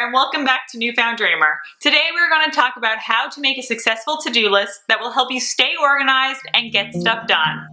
there and welcome back to Newfound Dreamer. Today we're going to talk about how to make a successful to-do list that will help you stay organized and get stuff done.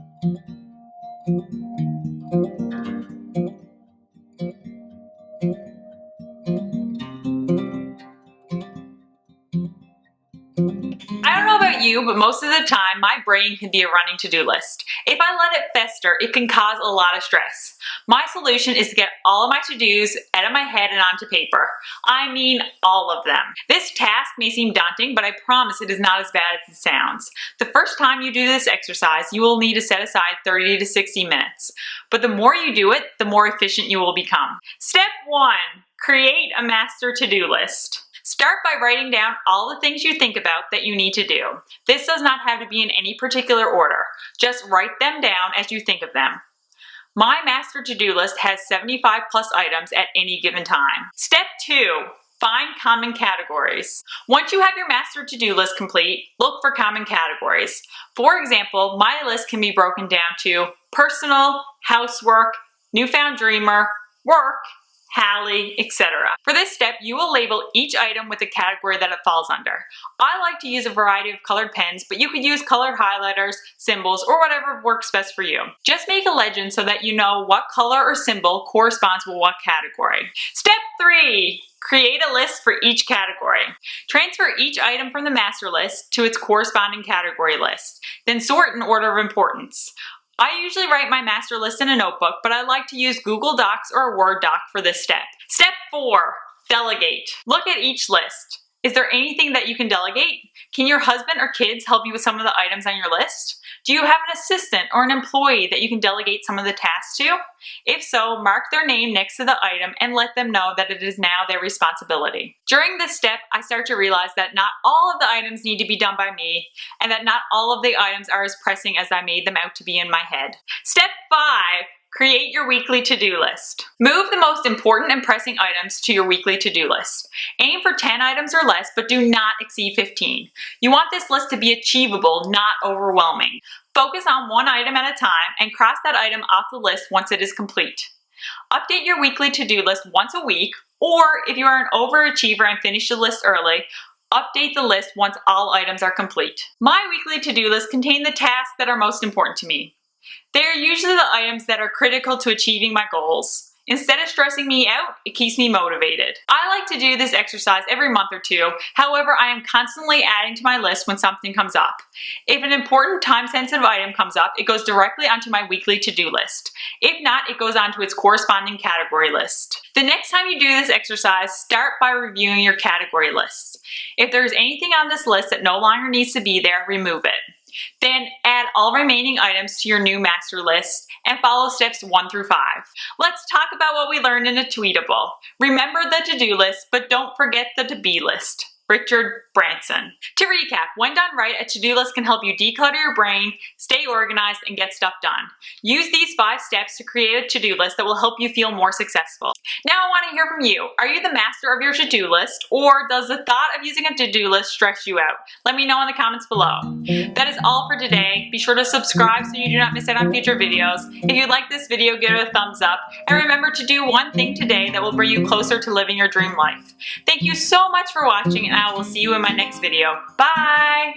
I don't know about you, but most of the time my brain can be a running to-do list. If I let it fester, it can cause a lot of stress. My solution is to get all of my to-dos out of my head and onto paper. I mean all of them. This task may seem daunting, but I promise it is not as bad as it sounds. The first time you do this exercise, you will need to set aside 30 to 60 minutes. But the more you do it, the more efficient you will become. Step 1, create a master to-do list. Start by writing down all the things you think about that you need to do. This does not have to be in any particular order. Just write them down as you think of them. My master to-do list has 75 plus items at any given time. Step 2, find common categories. Once you have your master to-do list complete, look for common categories. For example, my list can be broken down to personal, housework, Newfound Dreamer, work, Hallie, etc. For this step, you will label each item with the category that it falls under. I like to use a variety of colored pens, but you could use colored highlighters, symbols, or whatever works best for you. Just make a legend so that you know what color or symbol corresponds with what category. Step 3, create a list for each category. Transfer each item from the master list to its corresponding category list, then sort in order of importance. I usually write my master list in a notebook, but I like to use Google Docs or a Word doc for this step. Step 4, delegate. Look at each list. Is there anything that you can delegate? Can your husband or kids help you with some of the items on your list? Do you have an assistant or an employee that you can delegate some of the tasks to? If so, mark their name next to the item and let them know that it is now their responsibility. During this step, I start to realize that not all of the items need to be done by me, and that not all of the items are as pressing as I made them out to be in my head. Step 5. Create your weekly to-do list. Move the most important and pressing items to your weekly to-do list. Aim for 10 items or less, but do not exceed 15. You want this list to be achievable, not overwhelming. Focus on one item at a time and cross that item off the list once it is complete. Update your weekly to-do list once a week, or if you are an overachiever and finish the list early, update the list once all items are complete. My weekly to-do list contain the tasks that are most important to me. They are usually the items that are critical to achieving my goals. Instead of stressing me out, it keeps me motivated. I like to do this exercise every month or two. However, I am constantly adding to my list when something comes up. If an important time-sensitive item comes up, it goes directly onto my weekly to-do list. If not, it goes onto its corresponding category list. The next time you do this exercise, start by reviewing your category lists. If there is anything on this list that no longer needs to be there, remove it. Then add all remaining items to your new master list and follow steps 1 through 5. Let's talk about what we learned in a tweetable. Remember the to-do list, but don't forget the to-be list. Richard Branson. To recap, when done right, a to-do list can help you declutter your brain, stay organized, and get stuff done. Use these 5 steps to create a to-do list that will help you feel more successful. Now I want to hear from you. Are you the master of your to-do list, or does the thought of using a to-do list stress you out? Let me know in the comments below. That is all for today. Be sure to subscribe so you do not miss out on future videos. If you like this video, give it a thumbs up, and remember to do one thing today that will bring you closer to living your dream life. Thank you so much for watching, and I will see you in my next video. Bye!